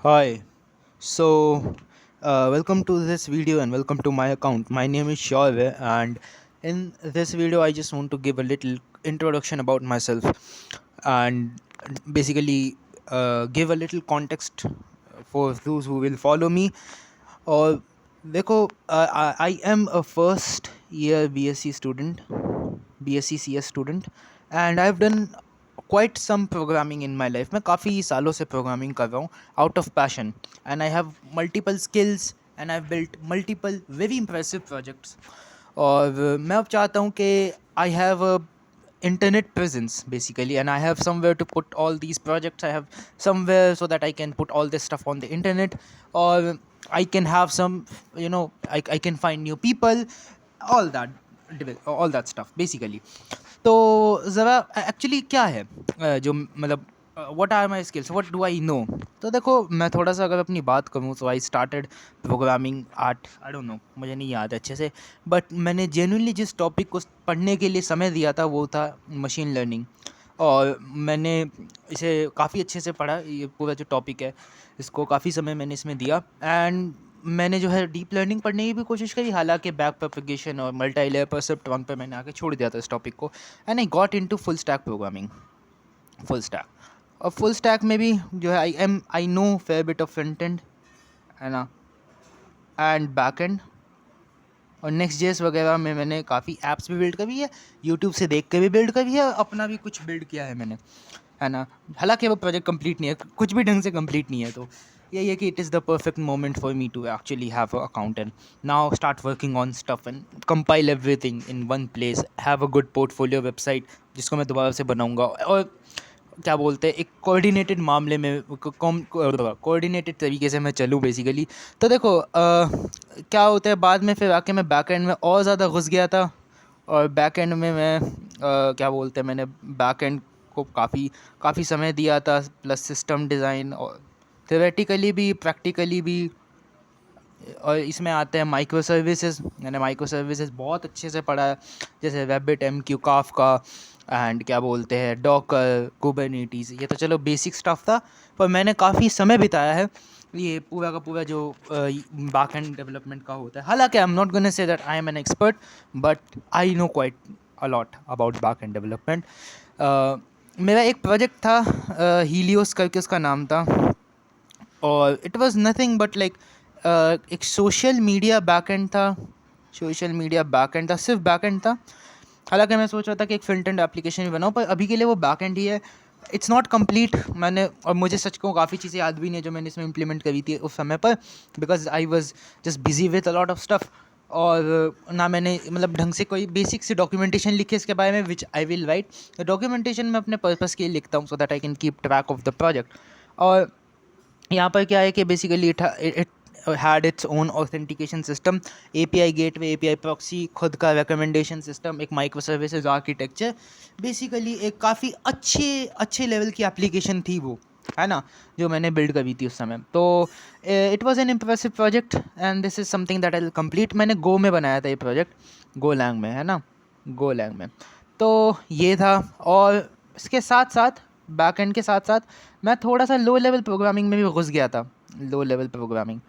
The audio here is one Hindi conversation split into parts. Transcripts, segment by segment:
Hi. Welcome to this video and welcome to my account. My name is Shoaib, and in this video, I just want to give a little introduction about myself and basically give a little context for those who will follow me. Or, देखो, I am a first year BSc student, BSc CS student, and I've done quite some programming in my life. मैं काफ़ी सालों से programming कर रहा हूँ out of passion, and I have multiple skills and I've built multiple very impressive projects. और मैं अब चाहता हूँ कि I have a internet presence basically, and I have somewhere to put all these projects. I have somewhere so that I can put all this stuff on the internet, or I can have some, I can find new people, all that, all that stuff basically. तो ज़रा एक्चुअली क्या है, जो मतलब what are my skills, what do I know. तो देखो, मैं थोड़ा सा अगर अपनी बात करूँ तो I started programming art, I don't know, मुझे नहीं याद अच्छे से, बट मैंने जेन्युइनली जिस टॉपिक को पढ़ने के लिए समय दिया था वो था मशीन लर्निंग. और मैंने इसे काफ़ी अच्छे से पढ़ा. ये पूरा जो टॉपिक है इसको काफ़ी समय मैंने इसमें दिया, एंड मैंने जो है डीप लर्निंग पढ़ने की भी कोशिश करी. हालांकि बैक प्रोपगेशन और मल्टी लेयर परसेप्ट वन पे मैंने आके छोड़ दिया था इस टॉपिक को, and I got into full stack programming. Full stack, और फुल स्टैक में भी जो है I know fair bit of front end, है ना, एंड बैक एंड. और नेक्स्ट जेएस वगैरह में मैंने काफ़ी ऐप्स भी बिल्ड करी है, यूट्यूब से देख के भी बिल्ड करी है, अपना भी कुछ बिल्ड किया है मैंने, है ना. हालांकि वो प्रोजेक्ट कंप्लीट नहीं है, कुछ भी ढंग से कंप्लीट नहीं है. तो यही है कि it is the perfect moment for me to actually have a account and now start working on stuff and compile everything in one place, have a good portfolio website जिसको मैं दोबारा से बनाऊंगा. और क्या बोलते हैं, एक कोऑर्डिनेटेड मामले में कोऑर्डिनेटेड तरीके से मैं चलूँ बेसिकली. तो देखो, क्या होता है बाद में, फिर आके मैं बैक एंड में और ज़्यादा घुस गया था. और बैक एंड में मैं क्या बोलते हैं, मैंने बैक एंड को काफ़ी काफ़ी समय दिया था, प्लस सिस्टम डिज़ाइन, और थ्योरेटिकली भी प्रैक्टिकली भी. और इसमें आते हैं माइक्रो सर्विसेज. मैंने माइक्रो सर्विसेज बहुत अच्छे से पढ़ा है, जैसे रैबिट, MQ, काफका, एंड क्या बोलते हैं डॉकर, कुबरनेटीज. ये तो चलो बेसिक स्टफ था, पर मैंने काफ़ी समय बिताया है ये पूरा का पूरा जो बैक एंड डेवलपमेंट का होता है. हालांकि I am not gonna say that I am an expert, but I know quite a lot about back and development. मेरा एक प्रोजेक्ट था, हीलियोस करके उसका नाम था, और it was nothing but like एक सोशल मीडिया बैकएंड था. सोशल मीडिया बैकएंड था, सिर्फ बैकएंड था. हालांकि मैं सोच रहा था कि एक फ्रंट एंड एप्लीकेशन भी बनाऊँ, पर अभी के लिए वो बैकएंड ही है. It's not complete. मैंने, और मुझे सच को काफ़ी चीज़ें याद भी नहीं है जो मैंने इसमें इम्प्लीमेंट करी थी उस समय पर, because I was just busy with a lot of stuff. और ना मैंने मतलब ढंग से कोई बेसिक से डॉक्यूमेंटेशन लिखी इसके बारे में, विच आई विल राइट. डॉक्यूमेंटेशन मैं अपने पर्पज़ के लिए लिखता हूँ, so that I can keep track of the project. और यहाँ पर क्या है कि basically it had its own authentication system, API gateway, API proxy, खुद का रिकमेंडेशन सिस्टम, एक माइक्रो सर्विसेज आर्किटेक्चर. बेसिकली एक काफ़ी अच्छे अच्छे लेवल की एप्लीकेशन थी वो, है ना, जो मैंने बिल्ड करी थी उस समय. तो it was an impressive project and this is something that I will complete. मैंने गो में बनाया था ये प्रोजेक्ट, गो लैंग में, है ना, गो लैंग में. तो ये था. और इसके साथ साथ, बैक एंड के साथ साथ, मैं थोड़ा सा लो लेवल प्रोग्रामिंग में भी घुस गया था. लो लेवल प्रोग्रामिंग,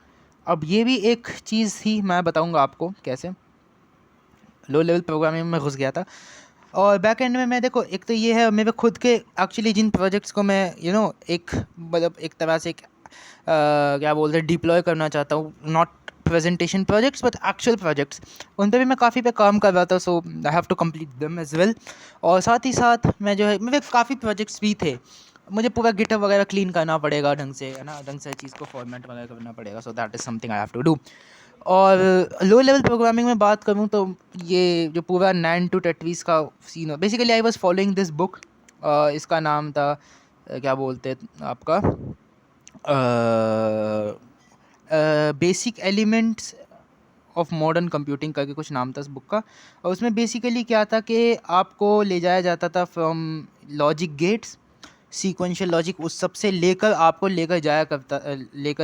अब ये भी एक चीज़ थी, मैं बताऊंगा आपको कैसे लो लेवल प्रोग्रामिंग में घुस गया था. और बैक एंड में मैं, देखो, एक तो ये है मेरे खुद के एक्चुअली जिन प्रोजेक्ट्स को मैं एक मतलब एक तरह से एक क्या बोलते हैं डिप्लॉय करना चाहता हूँ, not presentation projects but actual projects, उन पर भी मैं काफ़ी पे काम कर रहा था. So I have to complete them as well. और साथ ही साथ मैं जो है, मेरे काफ़ी प्रोजेक्ट्स भी थे, मुझे पूरा गिटहब वगैरह क्लीन करना पड़ेगा ढंग से, है ना, ढंग से चीज़ को फॉर्मेट वगैरह करना पड़ेगा. So that is something I have to do. और लो लेवल प्रोग्रामिंग में बात करूँ तो ये जो पूरा 9 to 10 का सीन है, basically I was following this book. इसका नाम था क्या बोलते हैं आपका, basic elements of modern computing करके कुछ नाम था इस बुक का. और उसमें बेसिकली क्या था कि आपको ले जाया जाता था from logic gates, sequential logic, उस सब से लेकर आपको लेकर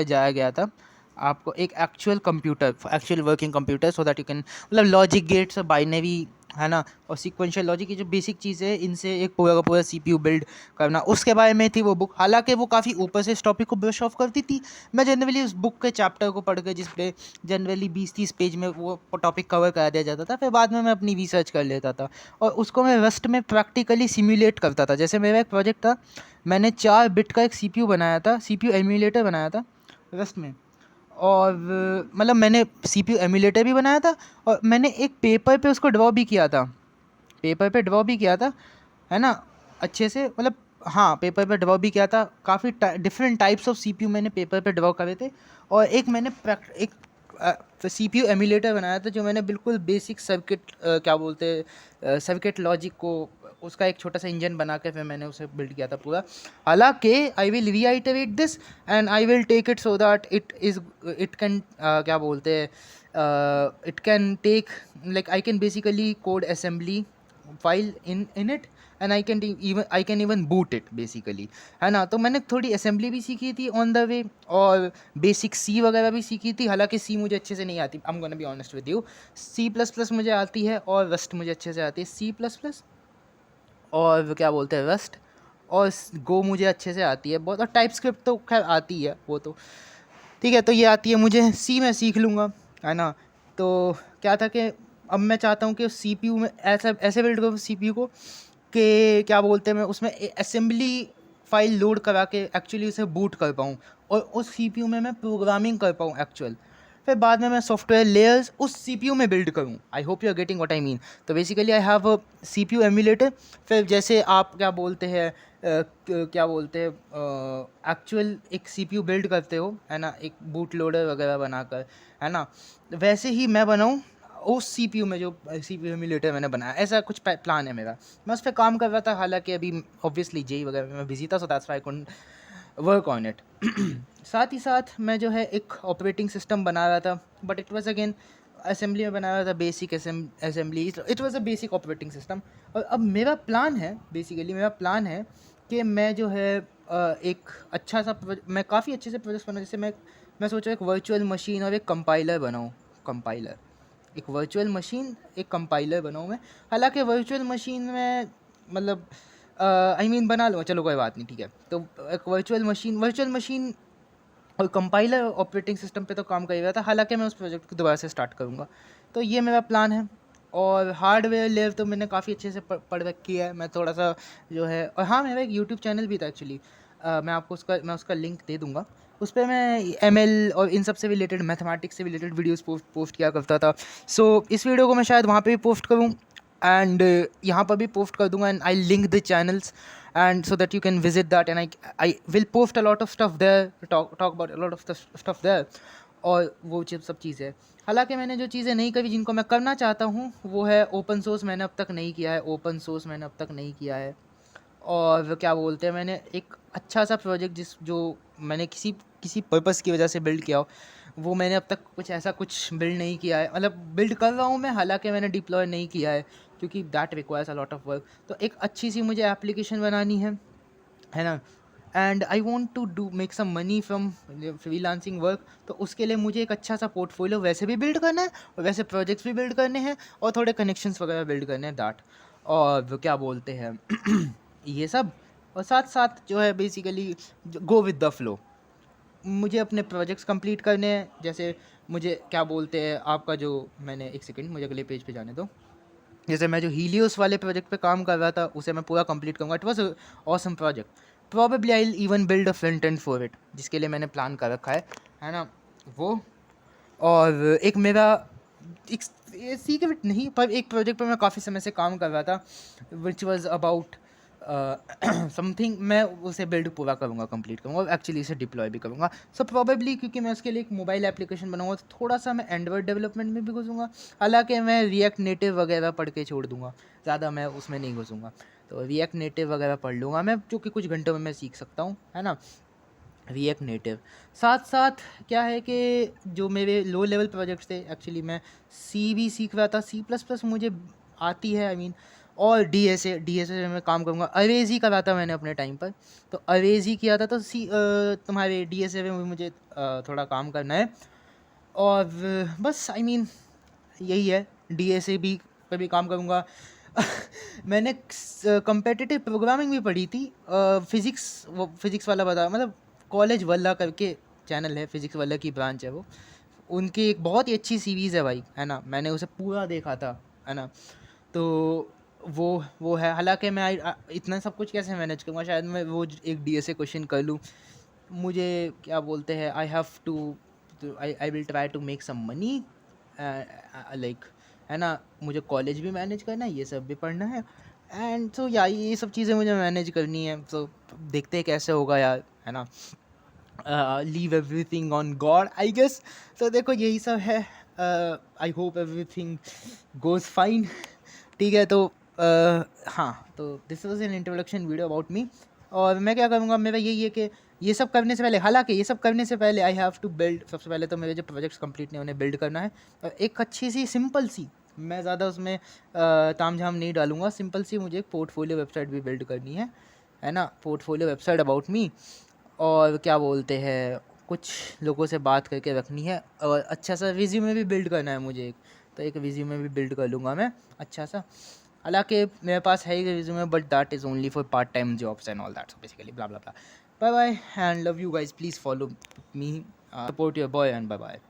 जाया गया था आपको एक actual computer, actual working computer, so that you can, मतलब लॉजिक गेट्स, बाइनरी है ना। और सीक्वेंशियल लॉजिक की जो बेसिक चीज़ें है, इनसे एक पूरा का पूरा सीपीयू बिल्ड करना, उसके बारे में थी वो बुक। हालांकि वो काफ़ी ऊपर से इस टॉपिक को ब्रश ऑफ करती थी। मैं जनरली उस बुक के चैप्टर को पढ़ के, जिस पे जनरली 20-30 पेज में वो टॉपिक कवर करा दिया जाता था, फिर बाद में मैं अपनी रिसर्च कर लेता था और उसको मैं रस्ट में प्रैक्टिकली सिम्युलेट करता था। जैसे मेरा एक प्रोजेक्ट था, मैंने 4 बिट का एक सीपीयू बनाया था, सीपीयू एम्यूलेटर बनाया था रस्ट में। और मतलब मैंने सीपीयू एम्यूलेटर भी बनाया था और मैंने एक पेपर पे उसको ड्रॉ भी किया था, पेपर पे ड्रॉ भी किया था, है ना, अच्छे से। मतलब हाँ, पेपर पे ड्रॉ भी किया था, काफ़ी डिफरेंट टाइप्स ऑफ सीपीयू मैंने पेपर पे ड्रॉ करे थे। और एक मैंने एक सीपीयू एम्यूलेटर बनाया था, जो मैंने बिल्कुल बेसिक सर्किट, क्या बोलते हैं, सर्किट लॉजिक को, उसका एक छोटा सा इंजन बना के फिर मैंने उसे बिल्ड किया था पूरा। हालांकि I will reiterate this and I will take it so that it can, क्या बोलते हैं, it can take, like I can basically code assembly file in it and I can even boot it basically, है ना। तो मैंने थोड़ी असेंबली भी सीखी थी ऑन द वे और बेसिक सी वगैरह भी सीखी थी। हालांकि सी मुझे अच्छे से नहीं आती, I am gonna be honest with you. C plus plus मुझे आती है और रस्ट मुझे अच्छे से आती है। सी प्लस प्लस और क्या बोलते हैं रस्ट, और गो मुझे अच्छे से आती है बहुत, और टाइप स्क्रिप्ट तो खैर आती है, वो तो ठीक है। तो ये आती है मुझे, सी मैं सीख लूँगा, है ना। तो क्या था कि अब मैं चाहता हूँ कि सीपीयू में ऐसा ऐसे बिल्ड करूँ सीपीयू को कि क्या बोलते हैं, मैं उसमें असेंबली फाइल लोड करा के एक्चुअली उसे बूट कर पाऊँ और उस सीपीयू में मैं प्रोग्रामिंग कर पाऊँ एक्चुअल। फिर बाद में मैं सॉफ्टवेयर लेयर्स उस सीपीयू में बिल्ड करूँ। I hope you are getting what I mean. तो basically I have a CPU emulator. फिर जैसे आप क्या बोलते हैं, क्या बोलते हैं, एक्चुअल एक सीपीयू बिल्ड करते हो, है ना, एक बूट लोडर वगैरह बनाकर, है ना, वैसे ही मैं बनाऊँ उस सीपीयू में, जो सीपीयू एम्यूलेटर मैंने बनाया। ऐसा कुछ प्लान है मेरा, मैं उस पर काम कर रहा था। हालांकि अभी ऑब्वियसली जेई वगैरह में मैं बिजी था, so that's why I couldn't work on it. साथ ही साथ मैं जो है एक ऑपरेटिंग सिस्टम बना रहा था, but it was again assembly में बना रहा था, basic assembly, it was a basic operating system. और अब मेरा प्लान है, बेसिकली मेरा प्लान है कि मैं जो है एक अच्छा सा मैं काफ़ी अच्छे से प्रोजेक्ट बनाऊँ। जैसे मैं सोच रहा हूँ एक वर्चुअल मशीन और एक कंपाइलर बनाऊँ। कंपाइलर, एक वर्चुअल मशीन, एक कंपाइलर बनाऊँ मैं। हालांकि वर्चुअल मशीन में मतलब आई मीन बना लूँगा, चलो कोई बात नहीं, ठीक है। तो एक वर्चुअल मशीन और कंपाइलर ऑपरेटिंग सिस्टम पे तो काम कर ही रहा था। हालांकि मैं उस प्रोजेक्ट को दोबारा से स्टार्ट करूँगा। तो ये मेरा प्लान है। और हार्डवेयर लेयर तो मैंने काफ़ी अच्छे से पढ़ रखी है। मैं थोड़ा सा जो है, और हाँ, मेरा एक यूट्यूब चैनल भी था एक्चुअली। मैं उसका लिंक दे दूँगा। उस पे मैं एमएल और इन सब से रिलेटेड, मैथमेटिक्स से रिलेटेड वीडियोस पोस्ट किया करता था। सो इस वीडियो को मैं शायद वहाँ पे भी पोस्ट करूँ एंड यहाँ पर भी पोस्ट कर दूँगा, and I link the channels and so that you can visit that, and I will post a lot of stuff there, talk about a lot of the stuff there। और वो सब चीज़ें, हालांकि मैंने जो चीज़ें नहीं करी जिनको मैं करना चाहता हूँ, वो है ओपन सोर्स। मैंने अब तक नहीं किया है ओपन सोर्स, मैंने अब तक नहीं किया है। और क्या बोलते हैं, मैंने एक अच्छा सा प्रोजेक्ट जो मैंने किसी किसी पर्पस की वजह से बिल्ड किया हो, वो मैंने अब तक कुछ ऐसा कुछ बिल्ड नहीं किया है। मतलब बिल्ड कर रहा हूँ मैं, हालांकि मैंने डिप्लॉय नहीं किया है, क्योंकि that requires a lot of work. तो एक अच्छी सी मुझे एप्लीकेशन बनानी है ना। And I want to do make some money from freelancing work. तो उसके लिए मुझे एक अच्छा सा पोर्टफोलियो वैसे भी बिल्ड करना है, और वैसे प्रोजेक्ट्स भी बिल्ड करने हैं, और थोड़े कनेक्शंस वगैरह बिल्ड करने हैं, दैट। और वो क्या बोलते हैं ये सब। और साथ साथ जो है basically go with the flow. मुझे अपने प्रोजेक्ट्स कंप्लीट करने हैं। जैसे मुझे क्या बोलते हैं, आपका जो, मैंने एक सेकंड, मुझे अगले पेज पे जाने दो। जैसे मैं जो हीलियोस वाले प्रोजेक्ट पे काम कर रहा था, उसे मैं पूरा कंप्लीट करूँगा। It was awesome project. Probably I will even build a front end for it, जिसके लिए मैंने प्लान कर रखा है ना वो। और एक मेरा एक सीक्रेट नहीं, पर एक प्रोजेक्ट पर मैं काफ़ी समय से काम कर रहा था, विच वाज अबाउट समथिंग। मैं उसे बिल्ड पूरा करूँगा, कंप्लीट करूँगा, और एक्चुअली इसे डिप्लॉय भी करूँगा। सो प्रॉबेबली क्योंकि मैं उसके लिए एक मोबाइल एप्लीकेशन बनाऊँगा, तो थोड़ा सा मैं एंड्रॉयड डेवलपमेंट में भी घुसूँगा। हालांकि मैं रिएक्ट नेटिव वगैरह पढ़ के छोड़ दूँगा, ज़्यादा मैं उसमें नहीं घुसूँगा। तो रिएक्ट नेटिव वगैरह पढ़ लूँगा मैं, जो कि कुछ घंटों में मैं सीख सकता हूँ, है ना, रिएक्ट नेटिव। साथ साथ क्या है कि जो मेरे लो लेवल प्रोजेक्ट्स थे, एक्चुअली मैं सी भी सीख रहा था, सी प्लस प्लस मुझे आती है, आई मीन। और डी एस ए में काम करूँगा। अरेज ही करा था मैंने अपने टाइम पर, तो अरेज ही किया था। तो तुम्हारे डी एस ए में मुझे थोड़ा काम करना है। और बस आई मीन यही है, डी एस ए भी पे भी काम करूँगा। मैंने कम्पिटिटिव प्रोग्रामिंग भी पढ़ी थी। फिज़िक्स, वो फिज़िक्स वाला बता, मतलब कॉलेज वाला करके चैनल है, फिज़िक्स वाला की ब्रांच है वो। उनकी एक बहुत ही अच्छी सीरीज़ है भाई, है ना, मैंने उसे पूरा देखा था, है ना। तो वो है। हालांकि मैं इतना सब कुछ कैसे मैनेज करूँगा, शायद मैं वो एक डीएसए क्वेश्चन कर लूँ। मुझे क्या बोलते हैं, I have to, I will try to make some money, like, है ना। मुझे कॉलेज भी मैनेज करना है, ये सब भी पढ़ना है, एंड सो या ये सब चीज़ें मुझे मैनेज करनी है। तो देखते हैं कैसे होगा यार, है ना। Leave everything on God I guess. तो देखो यही सब है। I hope everything goes fine. ठीक है, तो हाँ, तो this was an introduction video about me. और मैं क्या करूँगा, मेरा यही है कि ये सब करने से पहले, हालांकि ये सब करने से पहले आई हैव टू बिल्ड, सबसे पहले तो मेरे जो प्रोजेक्ट्स कंप्लीट नहीं उन्हें बिल्ड करना है। और एक अच्छी सी सिंपल सी, मैं ज़्यादा उसमें ताम झाम नहीं डालूंगा, सिंपल सी मुझे एक पोर्टफोलियो वेबसाइट भी बिल्ड करनी है ना। पोर्टफोलियो वेबसाइट अबाउट मी, और क्या बोलते हैं, कुछ लोगों से बात करके रखनी है, और अच्छा सा रिज्यूमे भी बिल्ड करना है मुझे एक। तो एक रिज्यूमे भी बिल्ड कर लूँगा मैं अच्छा सा। हालांकि मेरे पास है ही resume, but that is only for part time jobs and all that, so basically blah blah blah. Bye bye and love you guys, please follow me, support your boy and bye bye.